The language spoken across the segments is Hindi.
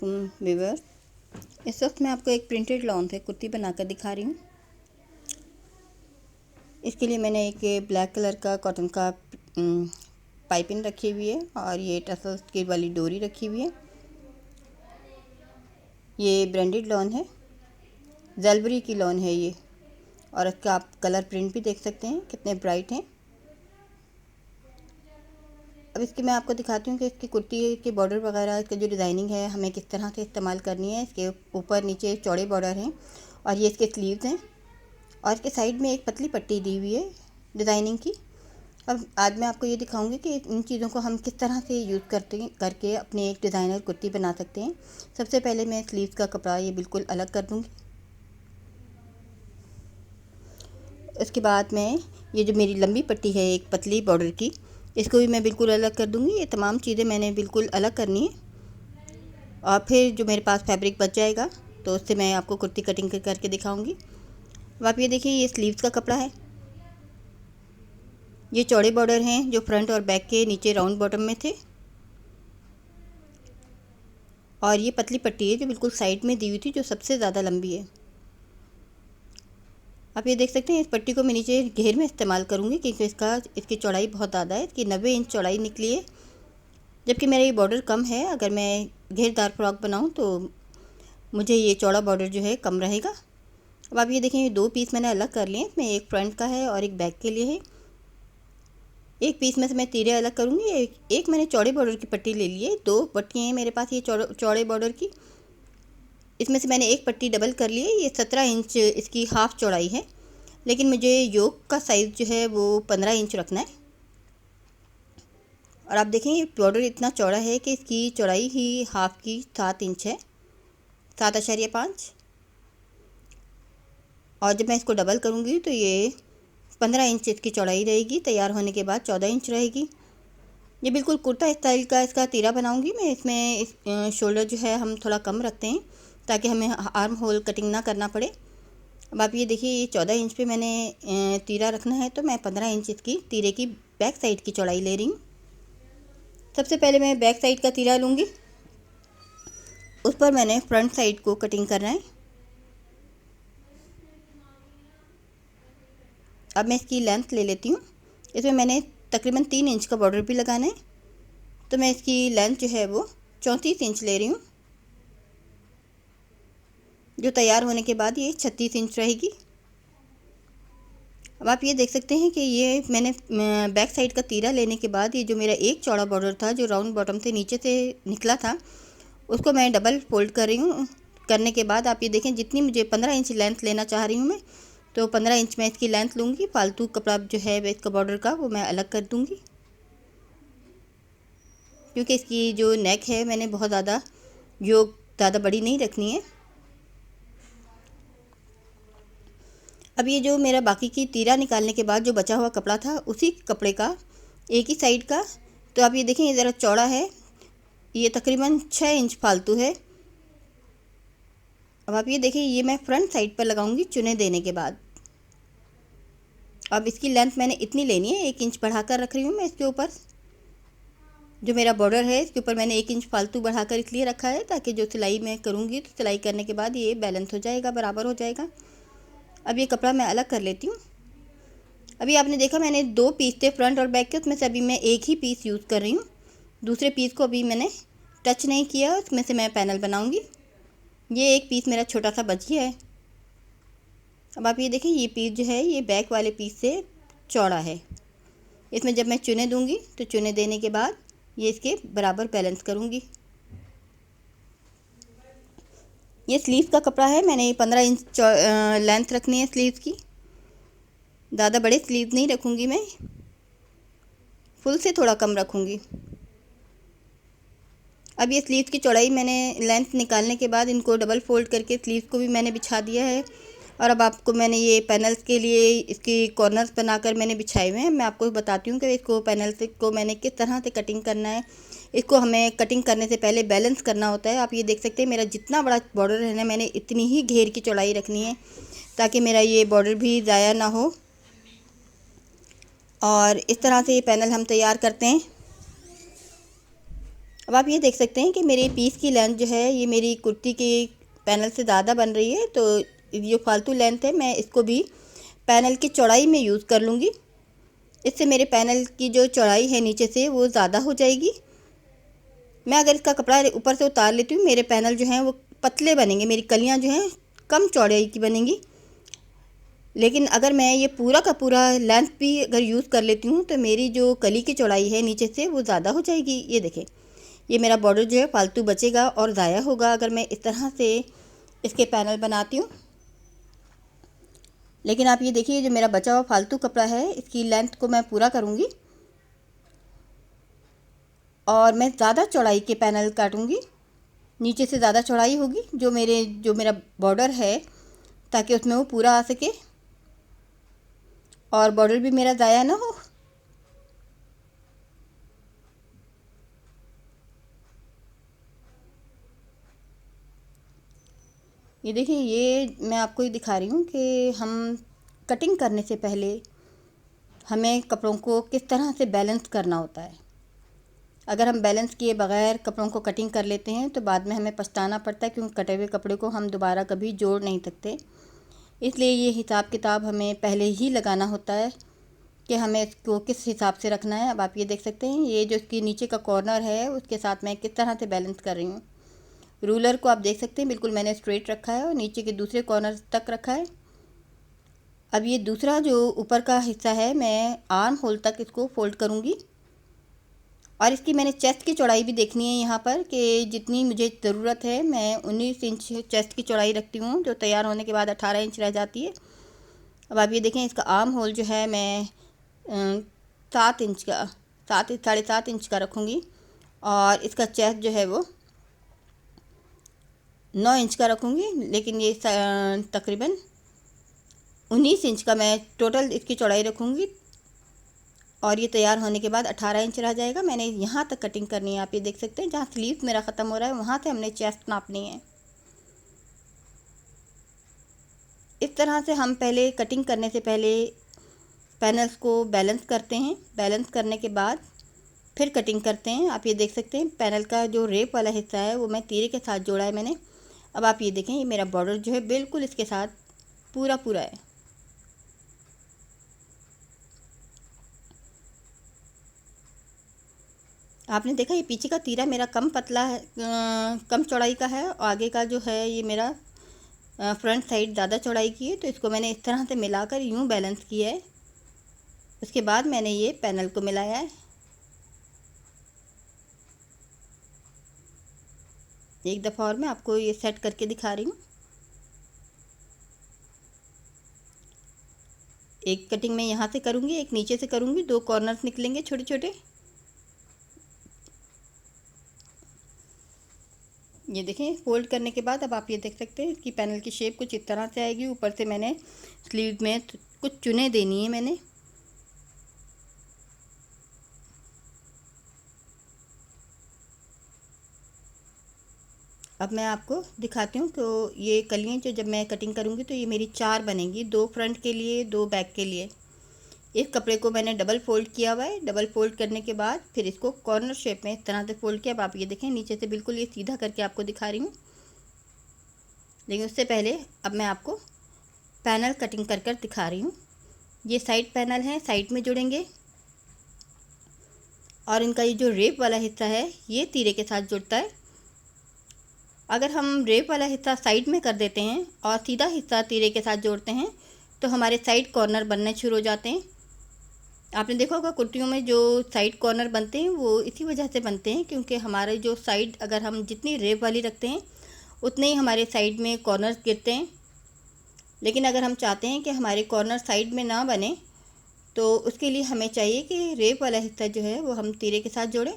अस्सलामुअलैकुम व्यूअर। इस वक्त मैं आपको एक प्रिंटेड लॉन से कुर्ती बनाकर दिखा रही हूँ। इसके लिए मैंने एक ब्लैक कलर का कॉटन का पाइपिंग रखी हुई है और ये टसल्स की वाली डोरी रखी हुई है। ये ब्रांडेड लॉन है, जलबरी की लॉन है ये, और इसका आप कलर प्रिंट भी देख सकते हैं कितने ब्राइट हैं। अब इसकी मैं आपको दिखाती हूँ कि इसकी कुर्ती के बॉर्डर वगैरह, इसका जो डिज़ाइनिंग है हमें किस तरह से इस्तेमाल करनी है। इसके ऊपर नीचे चौड़े बॉर्डर हैं और ये इसके स्लीव्स हैं और इसके साइड में एक पतली पट्टी दी हुई है डिज़ाइनिंग की। अब आज मैं आपको ये दिखाऊंगी कि इन चीज़ों को हम किस तरह से यूज़ करके अपने एक डिज़ाइनर कुर्ती बना सकते हैं। सबसे पहले मैं स्लीव्स का कपड़ा ये बिल्कुल अलग कर दूँगी। इसके बाद मैं ये जो मेरी लंबी पट्टी है एक पतली बॉर्डर की, इसको भी मैं बिल्कुल अलग कर दूँगी। ये तमाम चीज़ें मैंने बिल्कुल अलग करनी है और फिर जो मेरे पास फैब्रिक बच जाएगा तो उससे मैं आपको कुर्ती कटिंग करके दिखाऊंगी। अब आप ये देखिए, ये स्लीव्स का कपड़ा है। ये चौड़े बॉर्डर हैं जो फ्रंट और बैक के नीचे राउंड बॉटम में थे, और ये पतली पट्टी है जो बिल्कुल साइड में दी हुई थी, जो सबसे ज़्यादा लंबी है। आप ये देख सकते हैं, इस पट्टी को मैं नीचे घेर में इस्तेमाल करूँगी क्योंकि इसकी चौड़ाई बहुत ज़्यादा है। इसकी 90 इंच चौड़ाई निकली है, जबकि मेरा ये बॉर्डर कम है। अगर मैं घेरदार फ्रॉक बनाऊँ तो मुझे ये चौड़ा बॉर्डर जो है कम रहेगा। अब आप ये देखें, ये दो पीस मैंने अलग कर लिए। इसमें एक फ्रंट का है और एक बैक के लिए है। एक पीस में से मैं तीरे अलग करूँगी। एक मैंने चौड़े बॉर्डर की पट्टी ले ली है। दो पट्टियाँ हैं मेरे पास ये चौड़े बॉर्डर की। इसमें से मैंने एक पट्टी डबल कर ली है। ये 17 इंच इसकी हाफ़ चौड़ाई है, लेकिन मुझे योक का साइज़ जो है वो 15 इंच रखना है। और आप देखें, ये बॉर्डर इतना चौड़ा है कि इसकी चौड़ाई ही हाफ़ की 7 इंच है, 7.5। और जब मैं इसको डबल करूँगी तो ये 15 इंच इसकी चौड़ाई रहेगी। तैयार होने के बाद 14 इंच रहेगी। ये बिल्कुल कुर्ता स्टाइल का इसका तीरा बनाऊंगी मैं। इसमें शोल्डर जो है हम थोड़ा कम रखते हैं ताकि हमें आर्म होल कटिंग ना करना पड़े। अब आप ये देखिए, ये 14 इंच पे मैंने तीरा रखना है, तो मैं 15 इंच इसकी तीरे की बैक साइड की चौड़ाई ले रही हूँ। सबसे पहले मैं बैक साइड का तीरा लूँगी, उस पर मैंने फ्रंट साइड को कटिंग करना है। अब मैं इसकी लेंथ ले लेती हूँ। इसमें मैंने तकरीबन 3 इंच का बॉर्डर भी लगाना है, तो मैं इसकी लेंथ जो है वो 34 इंच ले रही हूँ, जो तैयार होने के बाद ये 36 इंच रहेगी। अब आप ये देख सकते हैं कि ये मैंने बैक साइड का तीरा लेने के बाद ये जो मेरा एक चौड़ा बॉर्डर था जो राउंड बॉटम से नीचे से निकला था, उसको मैं डबल फोल्ड कर रही हूँ। करने के बाद आप ये देखें, जितनी मुझे 15 इंच लेंथ लेना चाह रही हूँ मैं, तो 15 इंच में इसकी लेंथ लूँगी। फालतू कपड़ा जो है इसका बॉर्डर का वो मैं अलग कर दूँगी, क्योंकि इसकी जो नेक है मैंने बहुत ज़्यादा बड़ी नहीं रखनी है। अब ये जो मेरा बाकी की तीरा निकालने के बाद जो बचा हुआ कपड़ा था, उसी कपड़े का एक ही साइड का, तो आप ये देखें, ये ज़रा चौड़ा है। ये तकरीबन 6 इंच फालतू है। अब आप ये देखिए, ये मैं फ्रंट साइड पर लगाऊंगी चुने देने के बाद। अब इसकी लेंथ मैंने इतनी लेनी है, 1 इंच बढ़ाकर रख रही हूँ मैं इसके ऊपर। जो मेरा बॉर्डर है इसके ऊपर मैंने 1 इंच फालतू बढ़ाकर इसलिए रखा है ताकि जो सिलाई मैं करूँगी तो सिलाई करने के बाद ये बैलेंस हो जाएगा, बराबर हो जाएगा। अब ये कपड़ा मैं अलग कर लेती हूँ। अभी आपने देखा, मैंने 2 पीस थे फ्रंट और बैक के, उसमें से अभी मैं एक ही पीस यूज़ कर रही हूँ। दूसरे पीस को अभी मैंने टच नहीं किया, उसमें से मैं पैनल बनाऊँगी। ये एक पीस मेरा छोटा सा बच गया है। अब आप ये देखिए, ये पीस जो है ये बैक वाले पीस से चौड़ा है। इसमें जब मैं चुने दूँगी तो चुने देने के बाद ये इसके बराबर बैलेंस करूँगी। ये स्लीव का कपड़ा है, मैंने 15 इंच लेंथ रखनी है स्लीव की। ज़्यादा बड़े स्लीव नहीं रखूँगी मैं, फुल से थोड़ा कम रखूँगी। अब ये स्लीव की चौड़ाई मैंने लेंथ निकालने के बाद इनको डबल फोल्ड करके स्लीव को भी मैंने बिछा दिया है। और अब आपको मैंने ये पैनल्स के लिए इसकी कॉर्नर्स बनाकर मैंने बिछाए हुए हैं। मैं आपको बताती हूँ कि इसको पैनल्स को मैंने किस तरह से कटिंग करना है। इसको हमें कटिंग करने से पहले बैलेंस करना होता है। आप ये देख सकते हैं, मेरा जितना बड़ा बॉर्डर है ना, मैंने इतनी ही घेर की चौड़ाई रखनी है ताकि मेरा ये बॉर्डर भी ज़ाया ना हो। और इस तरह से ये पैनल हम तैयार करते हैं। अब अब आप ये देख सकते हैं कि मेरे पीस की लेंथ जो है ये मेरी कुर्ती के पैनल से ज़्यादा बन रही है, तो ये फालतू लेंथ है मैं इसको भी पैनल की चौड़ाई में यूज़ कर लूँगी। इससे मेरे पैनल की जो चौड़ाई है नीचे से वो ज़्यादा हो जाएगी। मैं अगर इसका कपड़ा ऊपर से उतार लेती हूँ, मेरे पैनल जो हैं वो पतले बनेंगे, मेरी कलियाँ जो हैं कम चौड़ाई की बनेंगी। लेकिन अगर मैं ये पूरा का पूरा लेंथ भी अगर यूज़ कर लेती हूँ तो मेरी जो कली की चौड़ाई है नीचे से वो ज़्यादा हो जाएगी। ये देखें, ये मेरा बॉर्डर जो है फालतू बचेगा और ज़ाया होगा अगर मैं इस तरह से इसके पैनल बनाती हूँ। लेकिन आप ये देखिए, जो मेरा बचा हुआ फालतू कपड़ा है इसकी लेंथ को मैं पूरा करूँगी और मैं ज़्यादा चौड़ाई के पैनल काटूँगी, नीचे से ज़्यादा चौड़ाई होगी जो मेरा बॉर्डर है, ताकि उसमें वो पूरा आ सके और बॉर्डर भी मेरा ज़ाया ना हो। ये देखिए, ये मैं आपको ये दिखा रही हूँ कि हम कटिंग करने से पहले हमें कपड़ों को किस तरह से बैलेंस करना होता है। अगर हम बैलेंस किए बगैर कपड़ों को कटिंग कर लेते हैं तो बाद में हमें पछताना पड़ता है, क्योंकि कटे हुए कपड़े को हम दोबारा कभी जोड़ नहीं सकते। इसलिए ये हिसाब किताब हमें पहले ही लगाना होता है कि हमें इसको किस हिसाब से रखना है। अब आप ये देख सकते हैं, ये जो इसकी नीचे का कॉर्नर है उसके साथ मैं किस तरह से बैलेंस कर रही हूँ। रूलर को आप देख सकते हैं, बिल्कुल मैंने स्ट्रेट रखा है और नीचे के दूसरे कॉर्नर तक रखा है। अब ये दूसरा जो ऊपर का हिस्सा है मैं आर्म होल तक इसको फोल्ड करूँगी और इसकी मैंने चेस्ट की चौड़ाई भी देखनी है यहाँ पर कि जितनी मुझे ज़रूरत है। मैं 19 इंच चेस्ट की चौड़ाई रखती हूँ, जो तैयार होने के बाद 18 इंच रह जाती है। अब आप ये देखें, इसका आर्म होल जो है मैं 7 इंच का 7.5 इंच का रखूँगी और इसका चेस्ट जो है वो 9 इंच का रखूँगी। लेकिन ये तकरीबन 19 इंच का मैं टोटल इसकी चौड़ाई रखूँगी और ये तैयार होने के बाद 18 इंच रह जाएगा। मैंने यहाँ तक कटिंग करनी है, आप ये देख सकते हैं, जहाँ स्लीव मेरा ख़त्म हो रहा है वहाँ से हमने चेस्ट नापनी है। इस तरह से हम पहले कटिंग करने से पहले पैनल्स को बैलेंस करते हैं, बैलेंस करने के बाद फिर कटिंग करते हैं। आप ये देख सकते हैं, पैनल का जो रेप वाला हिस्सा है वो मैं तीरे के साथ जोड़ा है मैंने। अब आप ये देखें, ये मेरा बॉर्डर जो है बिल्कुल इसके साथ पूरा पूरा है। आपने देखा, ये पीछे का तीरा मेरा कम पतला है, कम चौड़ाई का है, और आगे का जो है ये मेरा फ्रंट साइड ज़्यादा चौड़ाई की है। तो इसको मैंने इस तरह से मिलाकर यूँ बैलेंस किया है। उसके बाद मैंने ये पैनल को मिलाया है। एक दफ़ा और मैं आपको ये सेट करके दिखा रही हूँ। एक कटिंग मैं यहाँ से करूँगी, एक नीचे से करूँगी, 2 कॉर्नर्स निकलेंगे छोटे छोटे। ये देखें, फोल्ड करने के बाद अब आप ये देख सकते हैं इसकी पैनल की शेप कुछ इस तरह से आएगी। ऊपर से मैंने स्लीव में कुछ चुने देनी है मैंने। अब मैं आपको दिखाती हूँ। तो ये कलियाँ जो जब मैं कटिंग करूँगी तो ये मेरी 4 बनेंगी, 2 फ्रंट के लिए, 2 बैक के लिए। इस कपड़े को मैंने डबल फोल्ड किया हुआ है। डबल फोल्ड करने के बाद फिर इसको कॉर्नर शेप में इस तरह से फोल्ड किया। अब आप ये देखें, नीचे से बिल्कुल ये सीधा करके आपको दिखा रही हूँ। लेकिन उससे पहले अब मैं आपको पैनल कटिंग कर कर दिखा रही हूँ। ये साइड पैनल है, साइड में जुड़ेंगे और इनका ये जो रेप वाला हिस्सा है ये तीरे के साथ जुड़ता है। अगर हम रेप वाला हिस्सा साइड में कर देते हैं और सीधा हिस्सा तीरे के साथ जोड़ते हैं तो हमारे साइड कॉर्नर बनने शुरू हो जाते हैं। आपने देखा होगा कुर्तियों में जो साइड कॉर्नर बनते हैं वो इसी वजह से बनते हैं, क्योंकि हमारे जो साइड, अगर हम जितनी रेप वाली रखते हैं उतने ही हमारे साइड में कॉर्नर गिरते हैं। लेकिन अगर हम चाहते हैं कि हमारे कॉर्नर साइड में ना बने तो उसके लिए हमें चाहिए कि रेप वाला हिस्सा जो है वो हम तीरे के साथ जोड़ें।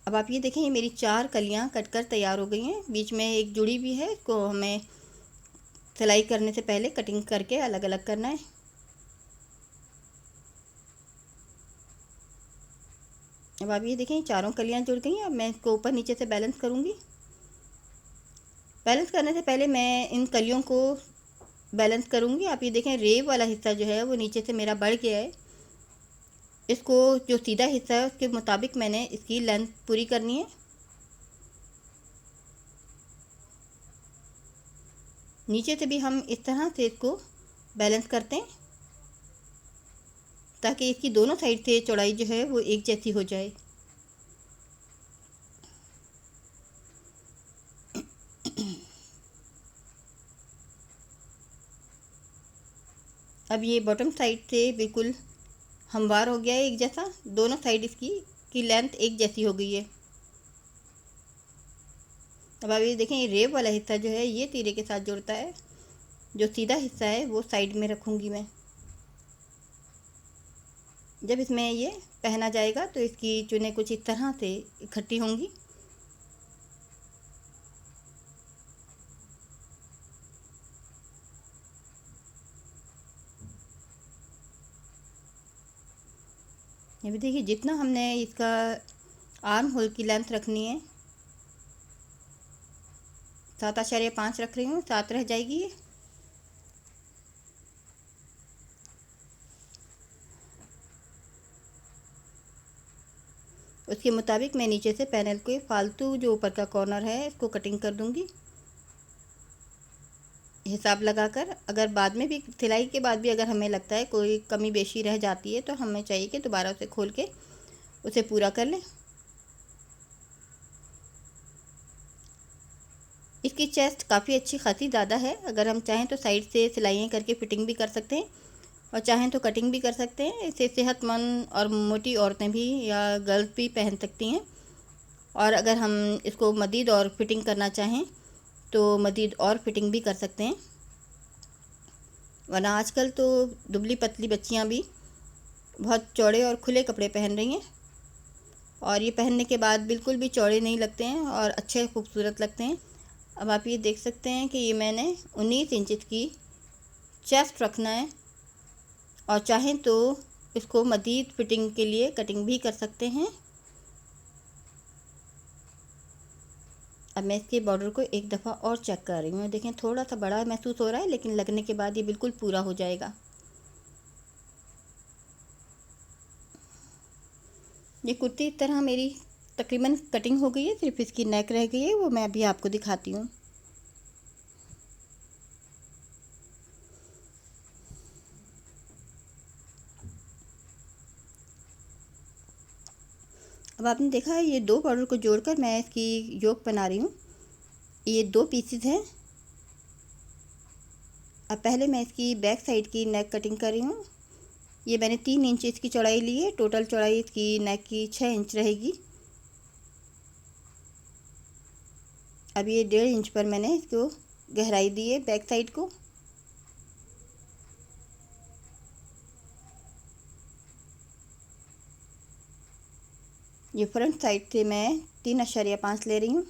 अब आप ये देखें, ये मेरी 4 कलियां कटकर तैयार हो गई हैं। बीच में एक जुड़ी भी है, इसको हमें सिलाई करने से पहले कटिंग करके अलग अलग करना है। अब आप ये देखें, चारों कलियां जुड़ गई हैं। अब मैं इसको ऊपर नीचे से बैलेंस करूँगी। बैलेंस करने से पहले मैं इन कलियों को बैलेंस करूँगी। आप ये देखें, रेव वाला हिस्सा जो है वो नीचे से मेरा बढ़ गया है। इसको जो सीधा हिस्सा है उसके मुताबिक मैंने इसकी लेंथ पूरी करनी है। नीचे से भी हम इस तरह से इसको बैलेंस करते हैं ताकि इसकी दोनों साइड से चौड़ाई जो है वो एक जैसी हो जाए। अब ये बॉटम साइड से बिल्कुल हमवार हो गया है एक जैसा, दोनों साइड इसकी की लेंथ एक जैसी हो गई है। अब आप ये देखें, ये रेब वाला हिस्सा जो है ये तीरे के साथ जुड़ता है, जो सीधा हिस्सा है वो साइड में रखूँगी मैं। जब इसमें ये पहना जाएगा तो इसकी चुनें कुछ इस तरह से इकट्ठी होंगी। ये भी देखिए, जितना हमने इसका आर्म होल की लेंथ रखनी है 7.5 रख रही हूँ, 7 रह जाएगी ये। उसके मुताबिक मैं नीचे से पैनल के फालतू जो ऊपर का कॉर्नर है इसको कटिंग कर दूंगी हिसाब लगाकर। अगर बाद में भी सिलाई के बाद भी अगर हमें लगता है कोई कमी बेशी रह जाती है तो हमें चाहिए कि दोबारा उसे खोल के उसे पूरा कर लें। इसकी चेस्ट काफ़ी अच्छी खासी ज़्यादा है। अगर हम चाहें तो साइड से सिलाइयाँ करके फिटिंग भी कर सकते हैं और चाहें तो कटिंग भी कर सकते हैं। इसे सेहतमंद और मोटी औरतें भी या गर्ल्स भी पहन सकती हैं। और अगर हम इसको मज़ीद और फिटिंग करना चाहें तो मज़ीद और फिटिंग भी कर सकते हैं। वरना आजकल तो दुबली पतली बच्चियां भी बहुत चौड़े और खुले कपड़े पहन रही हैं और ये पहनने के बाद बिल्कुल भी चौड़े नहीं लगते हैं और अच्छे खूबसूरत लगते हैं। अब आप ये देख सकते हैं कि ये मैंने 19 इंच की चेस्ट रखना है और चाहें तो इसको मज़ीद फिटिंग के लिए कटिंग भी कर सकते हैं। अब मैं इसके बॉर्डर को एक दफ़ा और चेक कर रही हूँ। देखें, थोड़ा सा बड़ा महसूस हो रहा है लेकिन लगने के बाद ये बिल्कुल पूरा हो जाएगा। ये कुर्ती इस तरह मेरी तकरीबन कटिंग हो गई है, सिर्फ इसकी नेक रह गई है, वो मैं अभी आपको दिखाती हूँ। अब आपने देखा है ये दो बॉर्डर को जोड़कर मैं इसकी योक बना रही हूँ। ये 2 पीसेस हैं। अब पहले मैं इसकी बैक साइड की नेक कटिंग कर रही हूँ। ये मैंने 3 इंच इसकी चौड़ाई ली है। टोटल चौड़ाई इसकी नेक की 6 इंच रहेगी। अब ये 1.5 इंच पर मैंने इसको गहराई दी है बैक साइड को। ये फ्रंट साइड से मैं 3.5 ले रही हूँ।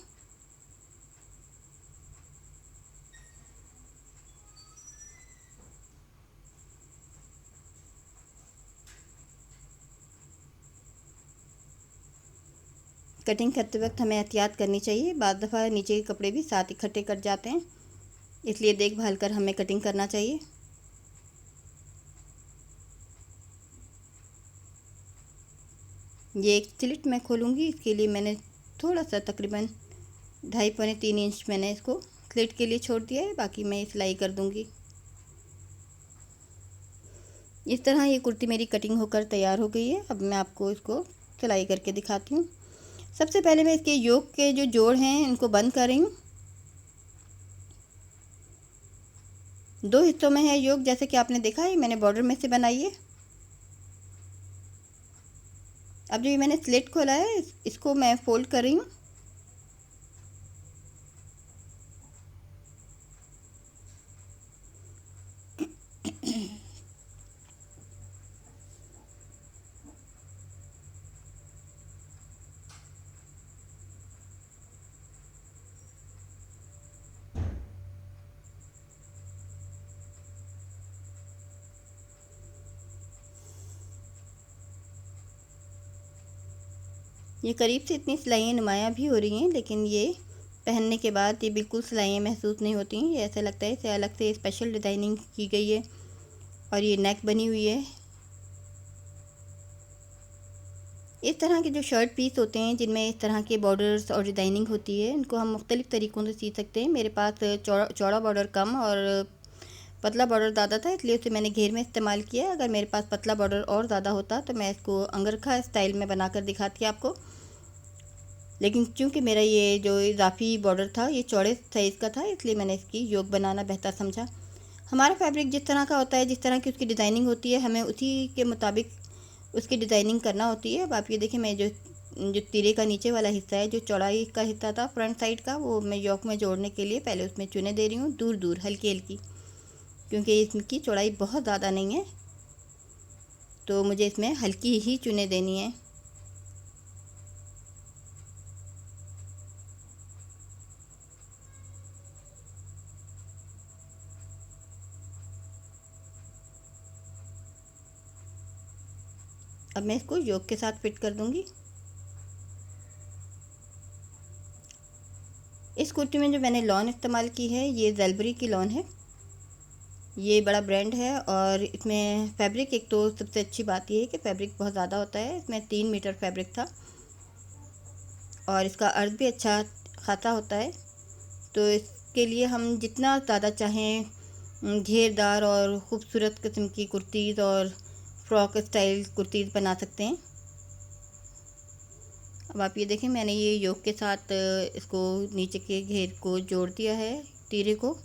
कटिंग करते वक्त हमें एहतियात करनी चाहिए, बाद दफ़ा नीचे के कपड़े भी साथ इकट्ठे कट जाते हैं, इसलिए देखभाल कर हमें कटिंग करना चाहिए। ये एक स्लिट मैं खोलूँगी, इसके लिए मैंने थोड़ा सा तकरीबन 2.5-3 इंच मैंने इसको स्लिट के लिए छोड़ दिया है, बाकी मैं सिलाई कर दूँगी। इस तरह ये कुर्ती मेरी कटिंग होकर तैयार हो गई है। अब मैं आपको इसको सिलाई करके दिखाती हूँ। सबसे पहले मैं इसके योक के जो जोड़ हैं इनको बंद कर रही हूँ। 2 हिस्सों में है योक, जैसे कि आपने देखा है मैंने बॉर्डर में से बनाई है। अब जो ये मैंने स्लिट खोला है इसको मैं फोल्ड कर रही हूँ। ये करीब से इतनी सिलाइयाँ नुमायाँ भी हो रही हैं, लेकिन ये पहनने के बाद ये बिल्कुल सिलाइयाँ महसूस नहीं होती हैं। ये ऐसा लगता है इसे अलग से स्पेशल डिज़ाइनिंग की गई है और ये नेक बनी हुई है। इस तरह के जो शर्ट पीस होते हैं जिनमें इस तरह के बॉर्डर्स और डिज़ाइनिंग होती है, इनको हम मुख्तलिफ़ तरीक़ों से सी सकते हैं। मेरे पास चौड़ा बॉर्डर कम और पतला बॉर्डर ज़्यादा था, इसलिए उसे मैंने घेर में इस्तेमाल किया। अगर मेरे पास पतला बॉर्डर और ज़्यादा होता तो मैं इसको अंगरखा स्टाइल में बनाकर दिखाती आपको, लेकिन चूंकि मेरा ये जो इजाफी बॉर्डर था ये चौड़े साइज़ का था, इसलिए मैंने इसकी योग बनाना बेहतर समझा। हमारा फैब्रिक जिस तरह का होता है, जिस तरह की उसकी डिज़ाइनिंग होती है, हमें उसी के मुताबिक उसकी डिज़ाइनिंग करना होती है। अब आप ये देखें, मैं जो तिरे का नीचे वाला हिस्सा है, जो चौड़ाई का हिस्सा था फ्रंट साइड का, वो मैं योक में जोड़ने के लिए पहले उसमें चुने दे रही हूँ, दूर दूर हल्की हल्की, क्योंकि इसकी चौड़ाई बहुत ज़्यादा नहीं है, तो मुझे इसमें हल्की ही चुने देनी है। अब मैं इसको योक के साथ फिट कर दूंगी। इस कुर्ती में जो मैंने लॉन इस्तेमाल की है, ये ज़ेलबरी की लॉन है। ये बड़ा ब्रांड है और इसमें फैब्रिक, एक तो सबसे अच्छी बात ये है कि फैब्रिक बहुत ज़्यादा होता है। इसमें 3 मीटर फैब्रिक था और इसका अर्थ भी अच्छा खासा होता है, तो इसके लिए हम जितना ज़्यादा चाहें घेरदार और ख़ूबसूरत किस्म की कुर्तीज़ और फ्रॉक स्टाइल कुर्तीज़ बना सकते हैं। अब आप ये देखें, मैंने ये योक के साथ इसको नीचे के घेर को जोड़ दिया है, तीरे को।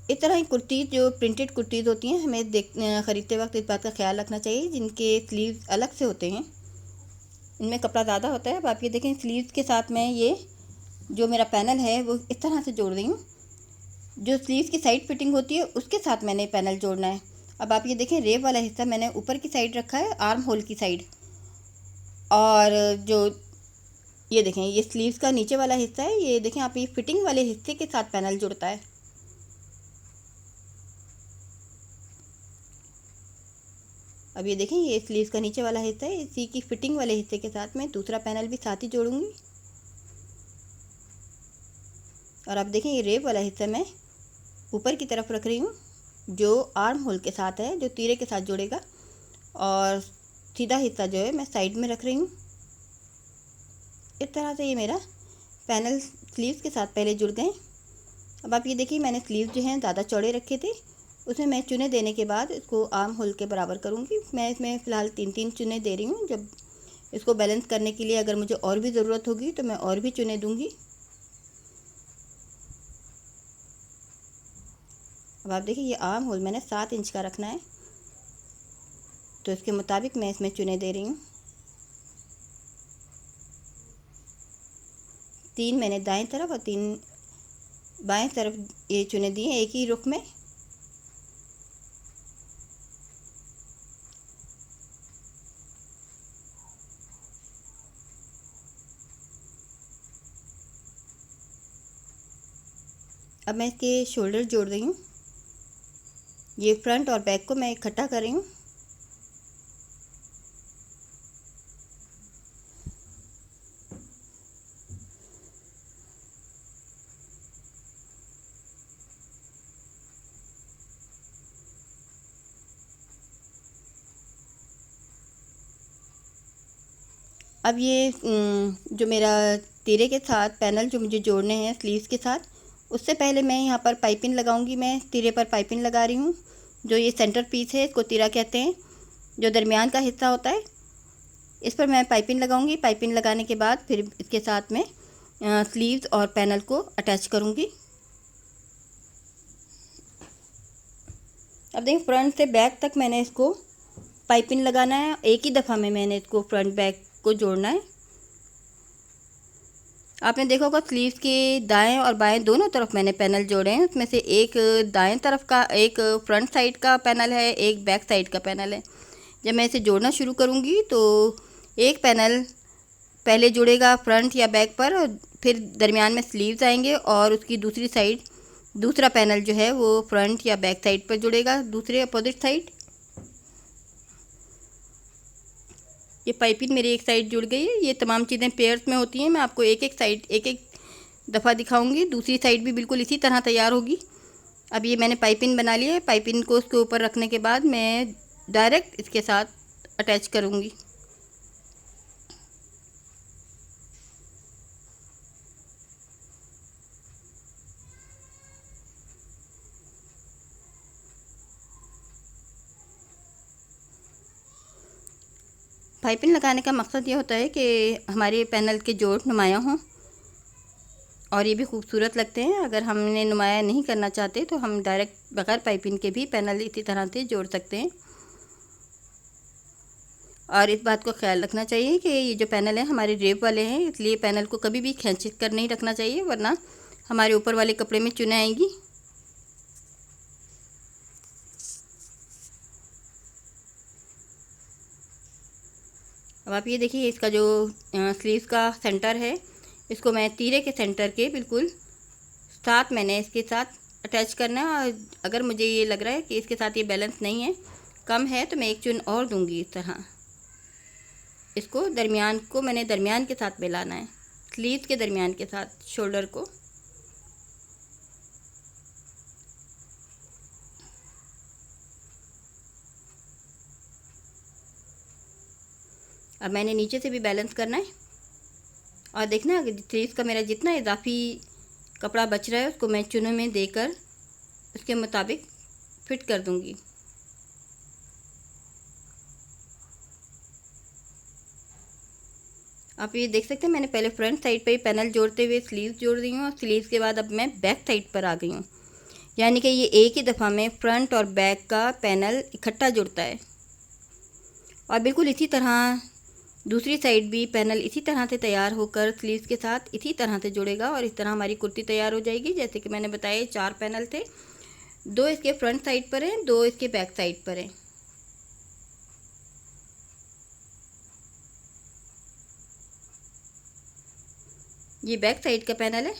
इस तरह की कुर्तीज़, जो प्रिंटेड कुर्तीज़ होती हैं, हमें ख़रीदते वक्त इस बात का ख्याल रखना चाहिए जिनके स्लीव्स अलग से होते हैं, इनमें कपड़ा ज़्यादा होता है। अब आप ये देखें, स्लीव्स के साथ मैं ये जो मेरा पैनल है वो इस तरह से जोड़ रही हूँ। जो स्लीव्स की साइड फिटिंग होती है उसके साथ मैंने पैनल जोड़ना है। अब आप ये देखें, रेव वाला हिस्सा मैंने ऊपर की साइड रखा है, आर्म होल की साइड, और जो ये देखें ये स्लीव्स का नीचे वाला हिस्सा है, ये देखें आप, ये फिटिंग वाले हिस्से के साथ पैनल जुड़ता है। अब ये देखें, ये स्लीव्स का नीचे वाला हिस्सा है, इसी की फिटिंग वाले हिस्से के साथ मैं दूसरा पैनल भी साथ ही जोड़ूंगी। और आप देखें, ये रेव वाला हिस्सा मैं ऊपर की तरफ रख रही हूँ, जो आर्म होल के साथ है, जो तीरे के साथ जुड़ेगा, और सीधा हिस्सा जो है मैं साइड में रख रही हूँ। इस तरह से ये मेरा पैनल स्लीव्स के साथ पहले जुड़ गए। अब आप ये देखिए, मैंने स्लीव जो हैं ज़्यादा चौड़े रखे थे, उसमें मैं चुने देने के बाद इसको आर्म होल के बराबर करूँगी। मैं इसमें फ़िलहाल 3-3 चुने दे रही हूँ। जब इसको बैलेंस करने के लिए अगर मुझे और भी ज़रूरत होगी तो मैं और भी चुने दूँगी। अब आप देखिए, ये आर्म होल मैंने 7 इंच का रखना है, तो इसके मुताबिक मैं इसमें चुने दे रही हूँ। 3 मैंने दाएं तरफ और 3 बाएं तरफ ये चुने दिए एक ही रुख में। अब मैं इसके शोल्डर जोड़ रही हूँ। ये फ्रंट और बैक को मैं इकट्ठा कर रही हूँ। अब ये जो मेरा तीरे के साथ पैनल जो मुझे जोड़ने हैं स्लीव्स के साथ, उससे पहले मैं यहाँ पर पाइपिंग लगाऊंगी। मैं तीरे पर पाइपिंग लगा रही हूँ। जो ये सेंटर पीस है, इसको तीरा कहते हैं, जो दरमियान का हिस्सा होता है, इस पर मैं पाइपिंग लगाऊंगी। पाइपिंग लगाने के बाद फिर इसके साथ में स्लीव्स और पैनल को अटैच करूँगी। अब देखिए, फ्रंट से बैक तक मैंने इसको पाइपिंग लगाना है। एक ही दफ़ा में मैंने इसको फ्रंट बैक को जोड़ना है। आपने देखा होगा, स्लीव्स के दाएं और बाएं दोनों तरफ मैंने पैनल जोड़े हैं। उसमें से एक दाएं तरफ का, एक फ्रंट साइड का पैनल है, एक बैक साइड का पैनल है। जब मैं इसे जोड़ना शुरू करूँगी तो एक पैनल पहले जुड़ेगा फ्रंट या बैक पर, और फिर दरमियान में स्लीव्स आएंगे, और उसकी दूसरी साइड दूसरा पैनल जो है वो फ्रंट या बैक साइड पर जुड़ेगा, दूसरे अपोजिट साइड। ये पाइपिंग मेरी एक साइड जुड़ गई है। ये तमाम चीज़ें पेयर्स में होती हैं। मैं आपको एक एक साइड एक एक दफ़ा दिखाऊंगी। दूसरी साइड भी बिल्कुल इसी तरह तैयार होगी। अब ये मैंने पाइपिंग बना ली है। पाइपिंग को उसके ऊपर रखने के बाद मैं डायरेक्ट इसके साथ अटैच करूँगी। पाइपिंग लगाने का मकसद ये होता है कि हमारे पैनल के जोड़ नुमायाँ हों और ये भी खूबसूरत लगते हैं। अगर हमने नुमाया नहीं करना चाहते तो हम डायरेक्ट बगैर पाइपिंग के भी पैनल इसी तरह से जोड़ सकते हैं। और इस बात को ख्याल रखना चाहिए कि ये जो पैनल है हमारे ड्रेप वाले हैं, इसलिए पैनल को कभी भी खींच कर नहीं रखना चाहिए, वरना हमारे ऊपर वाले कपड़े में चुनें आएंगी। अब आप ये देखिए, इसका जो स्लीव्स का सेंटर है, इसको मैं तीरे के सेंटर के बिल्कुल साथ मैंने इसके साथ अटैच करना है। और अगर मुझे ये लग रहा है कि इसके साथ ये बैलेंस नहीं है, कम है, तो मैं एक चुन और दूंगी। इस तरह इसको दरमियान को मैंने दरमियान के साथ मिलाना है, स्लीव्स के दरमियान के साथ शोल्डर को। अब मैंने नीचे से भी बैलेंस करना है और देखना है स्लीव्स का मेरा जितना इजाफी कपड़ा बच रहा है उसको मैं चुनों में देकर उसके मुताबिक फिट कर दूंगी। आप ये देख सकते हैं, मैंने पहले फ्रंट साइड पर ही पैनल जोड़ते हुए स्लीव्स जोड़ दी हूँ और स्लीव्स के बाद अब मैं बैक साइड पर आ गई हूँ। यानी कि ये एक ही दफ़ा में फ्रंट और बैक का पैनल इकट्ठा जुड़ता है। और बिल्कुल इसी तरह दूसरी साइड भी पैनल इसी तरह से तैयार होकर स्लीव्स के साथ इसी तरह से जुड़ेगा और इस तरह हमारी कुर्ती तैयार हो जाएगी। जैसे कि मैंने बताया 4 पैनल थे, 2 इसके फ्रंट साइड पर हैं, 2 इसके बैक साइड पर हैं। ये बैक साइड का पैनल है।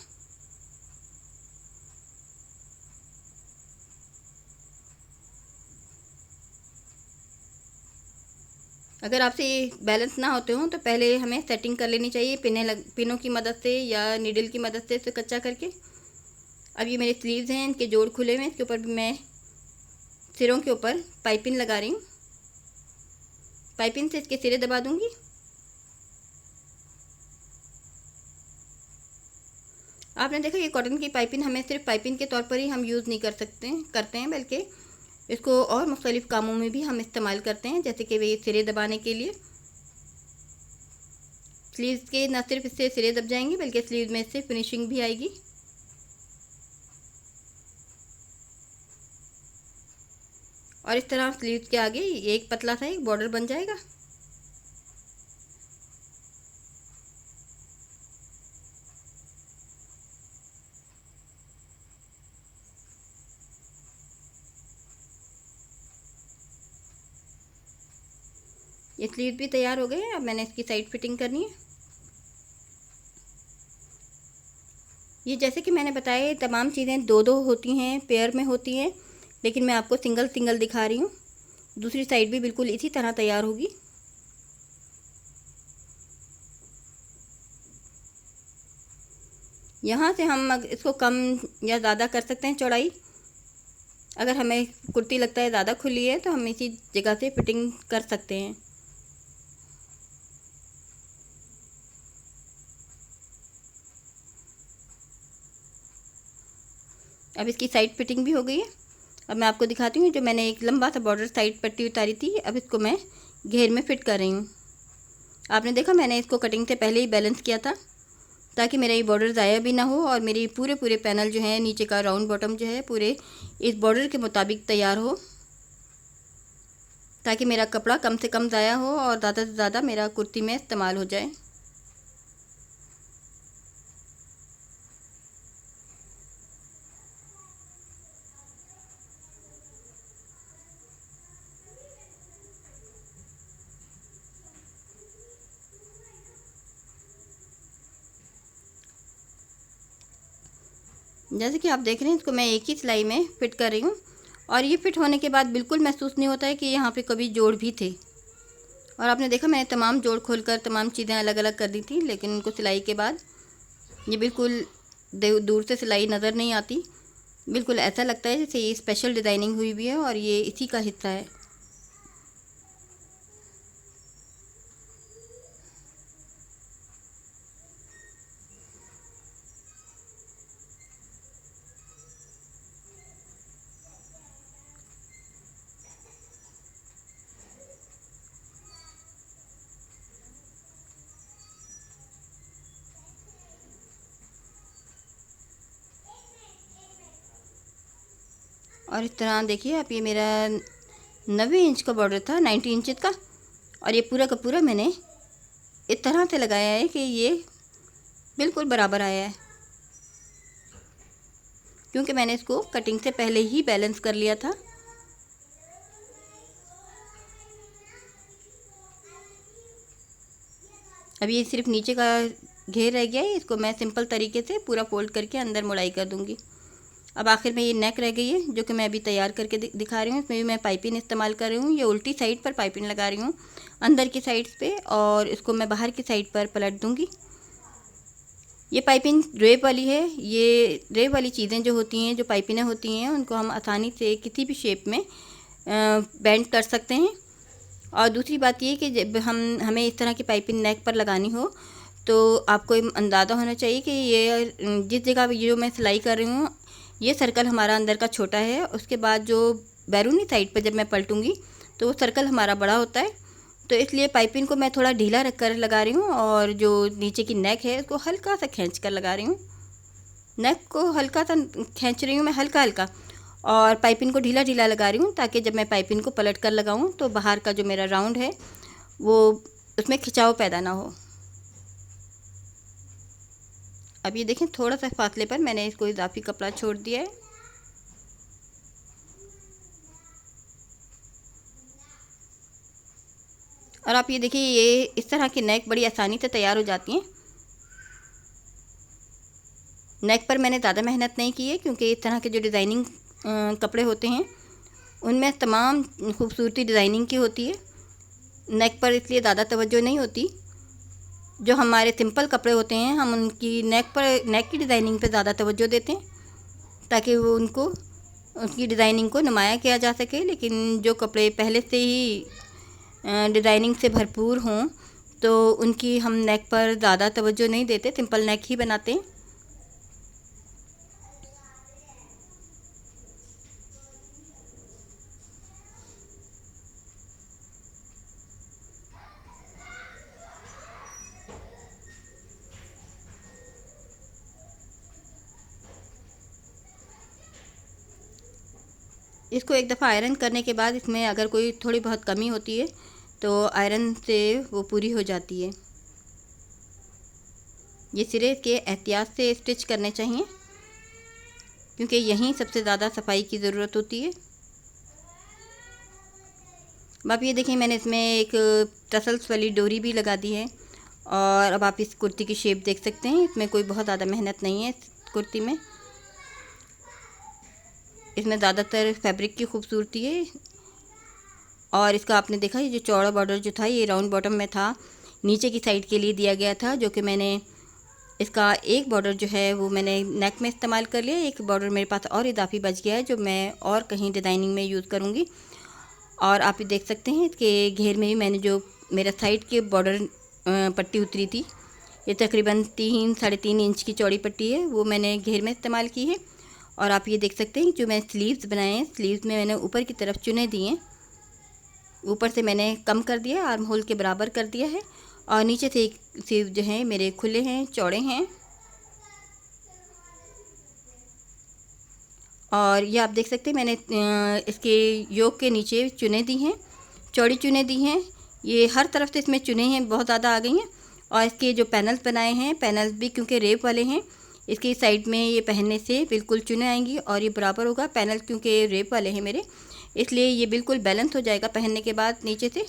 अगर आपसे ये बैलेंस ना होते हों तो पहले हमें सेटिंग कर लेनी चाहिए पिनों की मदद से या नीडल की मदद से इसे कच्चा करके। अब ये मेरे स्लीव्स हैं, इनके जोड़ खुले हुए हैं, इसके ऊपर भी मैं सिरों के ऊपर पाइपिंग लगा रही हूँ। पाइपिंग से इसके सिरे दबा दूंगी। आपने देखा ये कॉटन की पाइपिंग हमें सिर्फ पाइपिंग के तौर पर ही हम यूज़ नहीं करते हैं, बल्कि इसको और मुख्तलिफ़ कामों में भी हम इस्तेमाल करते हैं। जैसे कि वे सिरे दबाने के लिए, स्लीव्स के न सिर्फ इससे सिरे दब जाएंगे बल्कि स्लीव में इससे फिनिशिंग भी आएगी। और इस तरह स्लीव्स के आगे एक पतला सा एक बॉर्डर बन जाएगा। ये स्लीव भी तैयार हो गए हैं। अब मैंने इसकी साइड फिटिंग करनी है। ये जैसे कि मैंने बताया, ये तमाम चीज़ें 2-2 होती हैं, पेयर में होती हैं, लेकिन मैं आपको सिंगल सिंगल दिखा रही हूँ। दूसरी साइड भी बिल्कुल इसी तरह तैयार होगी। यहाँ से हम इसको कम या ज़्यादा कर सकते हैं चौड़ाई। अगर हमें कुर्ती लगता है ज़्यादा खुली है तो हम इसी जगह से फिटिंग कर सकते हैं। अब इसकी साइड फिटिंग भी हो गई है। अब मैं आपको दिखाती हूँ, जो मैंने एक लंबा सा बॉर्डर साइड पट्टी उतारी थी, अब इसको मैं घेर में फिट कर रही हूँ। आपने देखा मैंने इसको कटिंग से पहले ही बैलेंस किया था ताकि मेरा ये बॉर्डर ज़ाया भी ना हो और मेरे पूरे पैनल जो है, नीचे का राउंड बॉटम जो है, पूरे इस बॉर्डर के मुताबिक तैयार हो, ताकि मेरा कपड़ा कम से कम ज़ाया हो और ज़्यादा से ज़्यादा मेरा कुर्ती में इस्तेमाल हो जाए। जैसे कि आप देख रहे हैं, इसको मैं एक ही सिलाई में फ़िट कर रही हूँ और ये फ़िट होने के बाद बिल्कुल महसूस नहीं होता है कि यहाँ पे कभी जोड़ भी थे। और आपने देखा मैंने तमाम जोड़ खोलकर तमाम चीज़ें अलग अलग कर दी थी, लेकिन उनको सिलाई के बाद ये बिल्कुल दूर से सिलाई नज़र नहीं आती। बिल्कुल ऐसा लगता है जैसे ये स्पेशल डिज़ाइनिंग हुई हुई है और ये इसी का हिस्सा है। और इस तरह देखिए आप, ये मेरा 90 इंच का बॉर्डर था, 90 इंच का, और ये पूरा का पूरा मैंने इस तरह से लगाया है कि ये बिल्कुल बराबर आया है, क्योंकि मैंने इसको कटिंग से पहले ही बैलेंस कर लिया था। अब ये सिर्फ नीचे का घेर रह गया है, इसको मैं सिंपल तरीके से पूरा फोल्ड करके अंदर मुड़ाई कर दूंगी। अब आखिर में ये नेक रह गई है, जो कि मैं अभी तैयार करके दिखा रही हूँ। इसमें भी मैं पाइपिंग इस्तेमाल कर रही हूँ। ये उल्टी साइड पर पाइपिंग लगा रही हूँ, अंदर की साइड पे, और इसको मैं बाहर की साइड पर पलट दूँगी। ये पाइपिंग ड्रेप वाली है। ये ड्रेप वाली चीज़ें जो होती हैं, जो पाइपिंगें होती हैं, उनको हम आसानी से किसी भी शेप में बेंड कर सकते हैं। और दूसरी बात ये कि जब हमें इस तरह की पाइपिंग नेक पर लगानी हो, तो आपको अंदाज़ा होना चाहिए कि ये जिस जगह जो मैं सिलाई कर रही हूँ, ये सर्कल हमारा अंदर का छोटा है। उसके बाद जो बैरूनी साइड पर जब मैं पलटूँगी तो वो सर्कल हमारा बड़ा होता है। तो इसलिए पाइपिंग को मैं थोड़ा ढीला रख कर लगा रही हूँ, और जो नीचे की नेक है उसको हल्का सा खींच कर लगा रही हूँ। नेक को हल्का सा खींच रही हूँ मैं, हल्का हल्का, और पाइपिंग को ढीला ढीला लगा रही हूँ, ताकि जब मैं पाइपिंग को पलट कर लगाऊँ तो बाहर का जो मेरा राउंड है वो उसमें खिंचाव पैदा ना हो। अब ये देखें, थोड़ा सा फासले पर मैंने इसको इजाफी कपड़ा छोड़ दिया है। और आप ये देखिए, ये इस तरह की नेक बड़ी आसानी से तैयार हो जाती हैं। नेक पर मैंने ज़्यादा मेहनत नहीं की है, क्योंकि इस तरह के जो डिज़ाइनिंग कपड़े होते हैं उनमें तमाम खूबसूरती डिज़ाइनिंग की होती है। नेक पर इसलिए ज़्यादा तवज्जो नहीं होती। जो हमारे सिंपल कपड़े होते हैं, हम उनकी नेक की डिज़ाइनिंग पे ज़्यादा तवज्जो देते हैं, ताकि वो उनकी डिज़ाइनिंग को नुमाया किया जा सके। लेकिन जो कपड़े पहले से ही डिज़ाइनिंग से भरपूर हों, तो उनकी हम नेक पर ज़्यादा तवज्जो नहीं देते, सिंपल नेक ही बनाते हैं। इसको एक दफ़ा आयरन करने के बाद इसमें अगर कोई थोड़ी बहुत कमी होती है तो आयरन से वो पूरी हो जाती है। ये सिरे के एहतियात से स्टिच करने चाहिए, क्योंकि यहीं सबसे ज़्यादा सफाई की ज़रूरत होती है। अब आप ये देखिए, मैंने इसमें एक टसल्स वाली डोरी भी लगा दी है। और अब आप इस कुर्ती की शेप देख सकते हैं, इसमें कोई बहुत ज़्यादा मेहनत नहीं है। इस कुर्ती में इसमें ज़्यादातर फैब्रिक की खूबसूरती है। और इसका आपने देखा, ये जो चौड़ा बॉर्डर जो था ये राउंड बॉटम में था, नीचे की साइड के लिए दिया गया था, जो कि मैंने इसका एक बॉर्डर जो है वो मैंने नेक में इस्तेमाल कर लिया। एक बॉर्डर मेरे पास और इजाफी बच गया है, जो मैं और कहीं डिज़ाइनिंग में यूज़ करूँगी। और आप ये देख सकते हैं कि घेर में भी मैंने जो मेरा साइड के बॉर्डर पट्टी उतरी थी, ये तकरीबन 3-3.5 इंच की चौड़ी पट्टी है, वो मैंने घेर में इस्तेमाल की है। और आप ये देख सकते हैं जो मैं स्लीव्स बनाए हैं, स्लीव्स में मैंने ऊपर की तरफ चुने दिए हैं। ऊपर से मैंने कम कर दिया, आर्म होल के बराबर कर दिया है, और नीचे से एक स्लीव जो है मेरे खुले हैं, चौड़े हैं। और ये आप देख सकते हैं मैंने इसके योक के नीचे चुने दी हैं, चौड़ी चुने दी हैं। ये हर तरफ से इसमें चुने हैं बहुत ज़्यादा आ गई हैं। और इसके जो पैनल्स बनाए हैं, पैनल्स भी क्योंकि रेप वाले हैं, इसकी साइड में ये पहनने से बिल्कुल चुने आएंगी और ये बराबर होगा। पैनल क्योंकि रेप वाले हैं मेरे, इसलिए ये बिल्कुल बैलेंस हो जाएगा पहनने के बाद नीचे से।